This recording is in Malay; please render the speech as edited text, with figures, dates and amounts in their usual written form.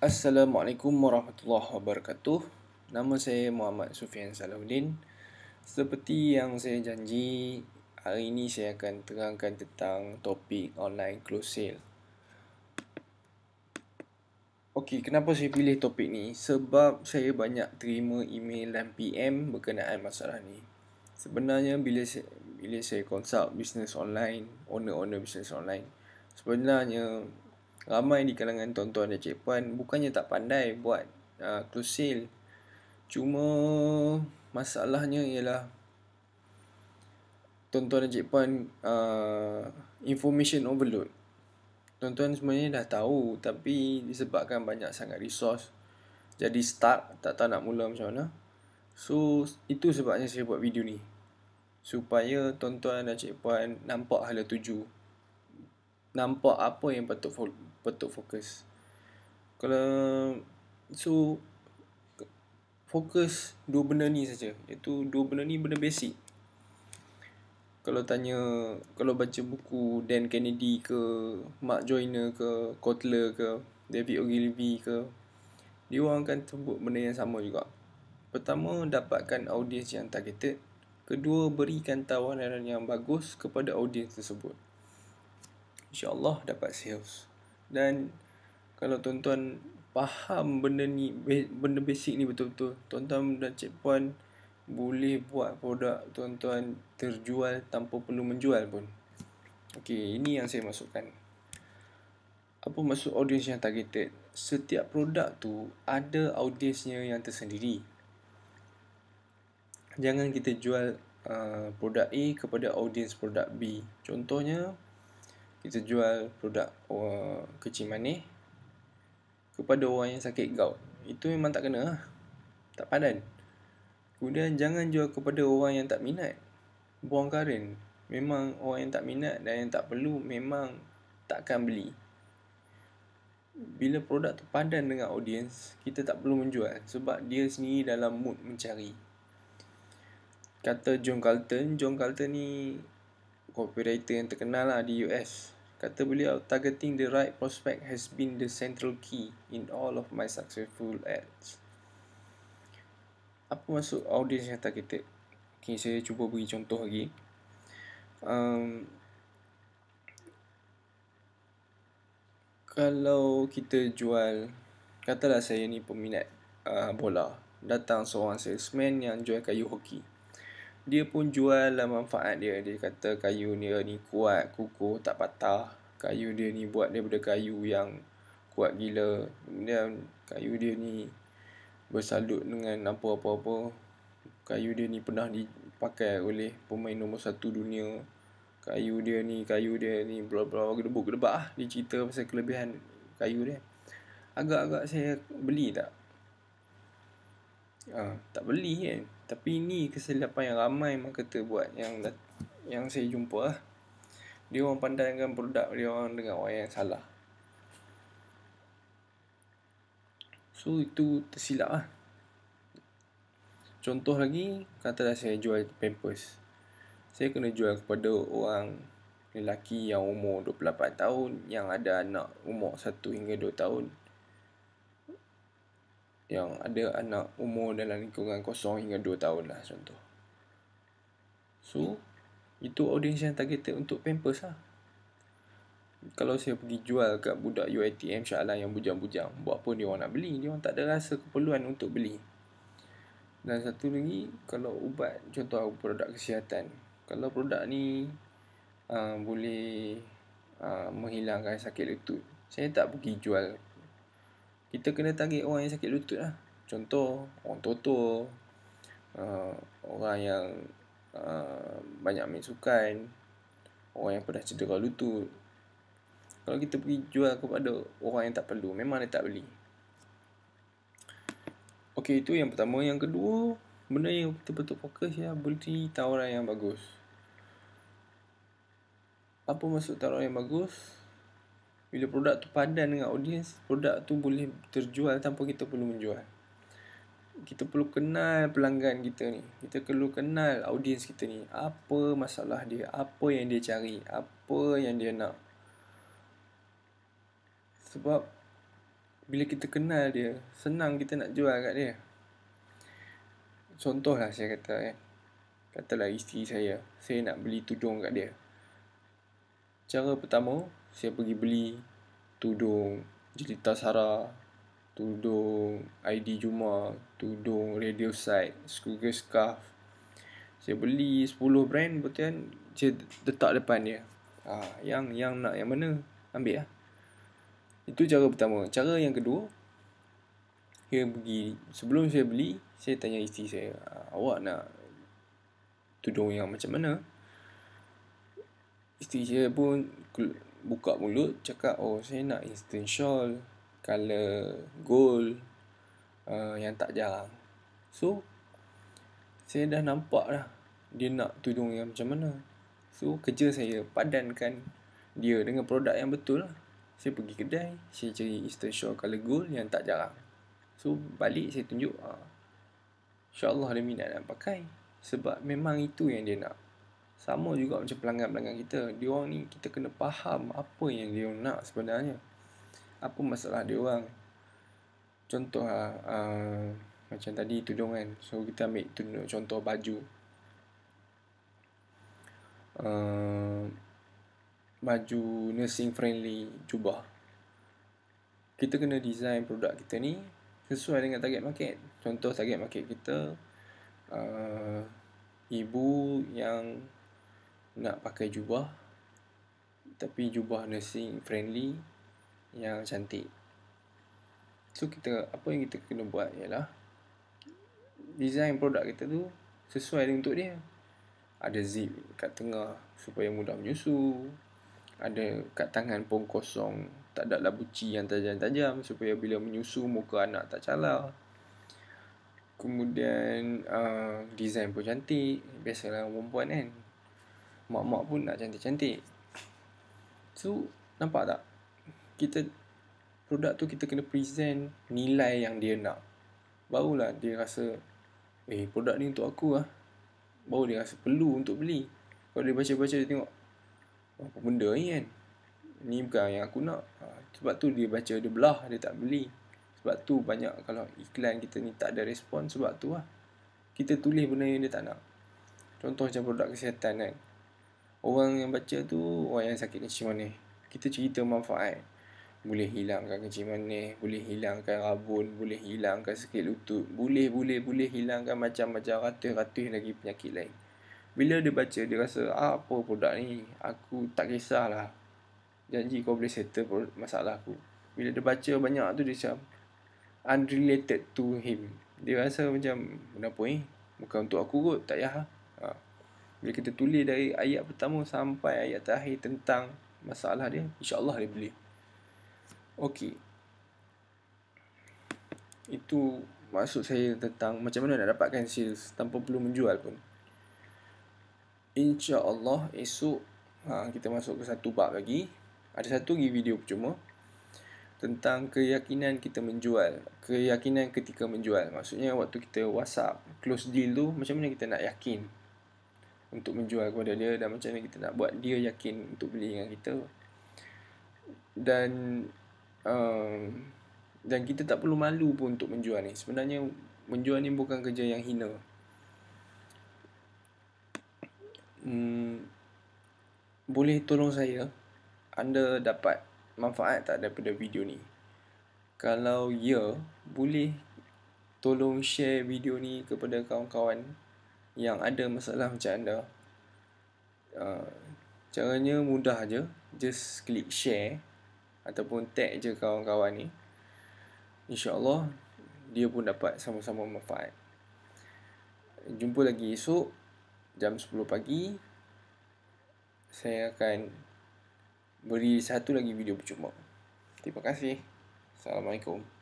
Assalamualaikum warahmatullahi wabarakatuh. Nama saya Muhammad Sufian Salahuddin. Seperti yang saya janji, hari ini saya akan terangkan tentang topik online close sale. Okey, kenapa saya pilih topik ni? Sebab saya banyak terima email dan PM berkenaan masalah ni. Sebenarnya bila saya consult bisnes online, owner bisnes online, sebenarnya ramai di kalangan tuan-tuan dan cik puan bukannya tak pandai buat close sale. Cuma masalahnya ialah tuan-tuan dan cik puan information overload. Tuan-tuan sebenarnya dah tahu, tapi disebabkan banyak sangat resource, jadi stuck, tak tahu nak mula macam mana. So, itu sebabnya saya buat video ni, supaya tuan-tuan dan cik puan nampak hala tuju, nampak apa yang patut fokus. Kalau so fokus dua benda ni saja, iaitu dua benda ni benda basic. Kalau baca buku Dan Kennedy ke, Mark Joyner ke, Kotler ke, David Ogilvy ke, dia orang akan sebut benda yang sama juga. Pertama, dapatkan audiens yang targeted. Kedua, berikan tawaran yang bagus kepada audiens tersebut. InsyaAllah dapat sales. Dan kalau tuan-tuan faham benda ni, benda basic ni betul-betul, tuan-tuan dan cik puan boleh buat produk tuan-tuan terjual tanpa perlu menjual pun. Okey, ini yang saya masukkan. Apa maksud audiens yang targeted? Setiap produk tu ada audiensnya yang tersendiri. Jangan kita jual produk A kepada audiens produk B. Contohnya, kita jual produk kecil manis kepada orang yang sakit gout. Itu memang tak kena lah, tak padan. Kemudian jangan jual kepada orang yang tak minat. Buang karen. Memang orang yang tak minat dan yang tak perlu memang takkan beli. Bila produk tu padan dengan audiens, kita tak perlu menjual sebab dia sendiri dalam mood mencari. Kata John Carlton ni copywriter yang terkenal lah di US. Kata beliau, targeting the right prospect has been the central key in all of my successful ads. Apa maksud audience yang targeted? Okay, saya cuba beri contoh lagi. Kalau kita jual, katalah saya ni peminat bola, datang seorang salesman yang jual kayu hoki. Dia pun jual lah manfaat dia. Dia kata kayu dia ni kuat, kukuh, tak patah. Kayu dia ni buat daripada kayu yang kuat gila. Kemudian kayu dia ni bersalut dengan apa-apa. Kayu dia ni pernah dipakai oleh pemain nombor 1 dunia. Kayu dia ni bla bla gedebuk-gedebak lah. Dia cerita pasal kelebihan kayu dia. Agak-agak saya beli tak? Tak beli kan. Tapi ini kesilapan yang ramai marketer buat, yang saya jumpa lah. Dia orang pandangkan produk dia orang dengan orang yang salah. So itu tersilap lah. Contoh lagi, katalah saya jual Pampers. Saya kena jual kepada orang lelaki yang umur 28 tahun, yang ada anak umur 1 hingga 2 tahun, yang ada anak umur dalam lingkungan 0 hingga 2 tahun lah contoh. So, itu audiens yang targeted untuk Pampers lah. Kalau saya pergi jual kat budak UiTM Shah Alam yang bujang-bujang, buat apa dia orang nak beli? Dia orang tak ada rasa keperluan untuk beli. Dan satu lagi, kalau ubat, contoh produk kesihatan, kalau produk ni boleh menghilangkan sakit lutut, saya tak pergi jual. Kita kena target orang yang sakit lutut lah. Contoh, orang tua, orang yang banyak main sukan, orang yang pernah cedera lutut. Kalau kita pergi jual kepada orang yang tak perlu, memang dia tak beli. Okey, itu yang pertama. Yang kedua, benda yang kita betul fokus ya, beri tawaran yang bagus. Apa maksud tawaran yang bagus? Bila produk tu padan dengan audiens, produk tu boleh terjual tanpa kita perlu menjual. Kita perlu kenal pelanggan kita ni. Kita perlu kenal audiens kita ni. Apa masalah dia, apa yang dia cari, apa yang dia nak. Sebab bila kita kenal dia, senang kita nak jual kat dia. Contohlah saya kata katalah isteri saya nak beli tudung kat dia. Cara pertama, saya pergi beli tudung Jelita Sara, tudung ID Juma, tudung Radio Side, Cougar Scarf. Saya beli 10 brand, betul, saya letak depan dia. Yang nak yang mana, ambil lah. Itu cara pertama. Cara yang kedua, sebelum saya beli, saya tanya isteri saya, awak nak tudung yang macam mana? Isteri saya pun buka mulut, cakap, saya nak instant shawl, colour gold, yang tak jarang. So, saya dah nampak dah dia nak tudung yang macam mana. So, kerja saya padankan dia dengan produk yang betul lah. Saya pergi kedai, saya cari instant shawl colour gold yang tak jarang. So, balik saya tunjuk, InsyaAllah dia minat nak pakai. Sebab memang itu yang dia nak. Sama juga macam pelanggan-pelanggan kita. Diorang ni kita kena faham apa yang dia nak sebenarnya. Apa masalah dia orang. Contoh macam tadi tudung kan. So kita ambil contoh baju. Baju nursing friendly, jubah. Kita kena design produk kita ni sesuai dengan target market. Contoh target market kita ibu yang nak pakai jubah, tapi jubah nursing friendly yang cantik. So apa yang kita kena buat ialah design produk kita tu sesuai untuk dia. Ada zip kat tengah supaya mudah menyusu. Ada kat tangan pun kosong, tak ada labuci yang tajam-tajam supaya bila menyusu muka anak tak calar. Kemudian design pun cantik. Biasalah perempuan kan, mak-mak pun nak cantik-cantik. So, nampak tak? Produk tu kita kena present nilai yang dia nak. Barulah dia rasa, produk ni untuk aku lah. Baru dia rasa perlu untuk beli. Kalau dia baca-baca, dia tengok, apa benda ni kan? Ni bukan yang aku nak. Sebab tu dia baca, dia belah, dia tak beli. Sebab tu banyak kalau iklan kita ni tak ada respon, sebab tu lah. Kita tulis benda yang dia tak nak. Contoh macam produk kesihatan kan. Orang yang baca tu orang yang sakit kencing manis. Kita cerita manfaat. Boleh hilangkan kencing manis, boleh hilangkan rabun, boleh hilangkan sakit lutut, boleh hilangkan macam-macam ratus-ratus lagi penyakit lain. Bila dia baca, dia rasa, apa produk ni? Aku tak kisahlah. Janji kau boleh settle masalah aku. Bila dia baca banyak tu, dia macam unrelated to him. Dia rasa macam, kenapa ni? Bukan untuk aku kot, tak payah. Bila kita tulis dari ayat pertama sampai ayat terakhir tentang masalah dia, insyaAllah dia beli. Okey. Itu maksud saya tentang macam mana nak dapatkan sales tanpa perlu menjual pun. InsyaAllah esok kita masuk ke satu bab lagi. Ada satu lagi video percuma tentang keyakinan kita menjual. Keyakinan ketika menjual. Maksudnya waktu kita WhatsApp close deal tu, macam mana kita nak yakin untuk menjual kepada dia, dan macam mana kita nak buat dia yakin untuk beli dengan kita. Dan kita tak perlu malu pun untuk menjual ni. Sebenarnya menjual ni bukan kerja yang hina. Boleh tolong saya, anda dapat manfaat tak daripada video ni? Kalau ya, boleh tolong share video ni kepada kawan-kawan yang ada masalah macam anda. Caranya mudah je. Just klik share ataupun tag je kawan-kawan ni. InsyaAllah dia pun dapat sama-sama manfaat. Jumpa lagi esok jam 10 pagi. Saya akan beri satu lagi video percuma. Terima kasih. Assalamualaikum.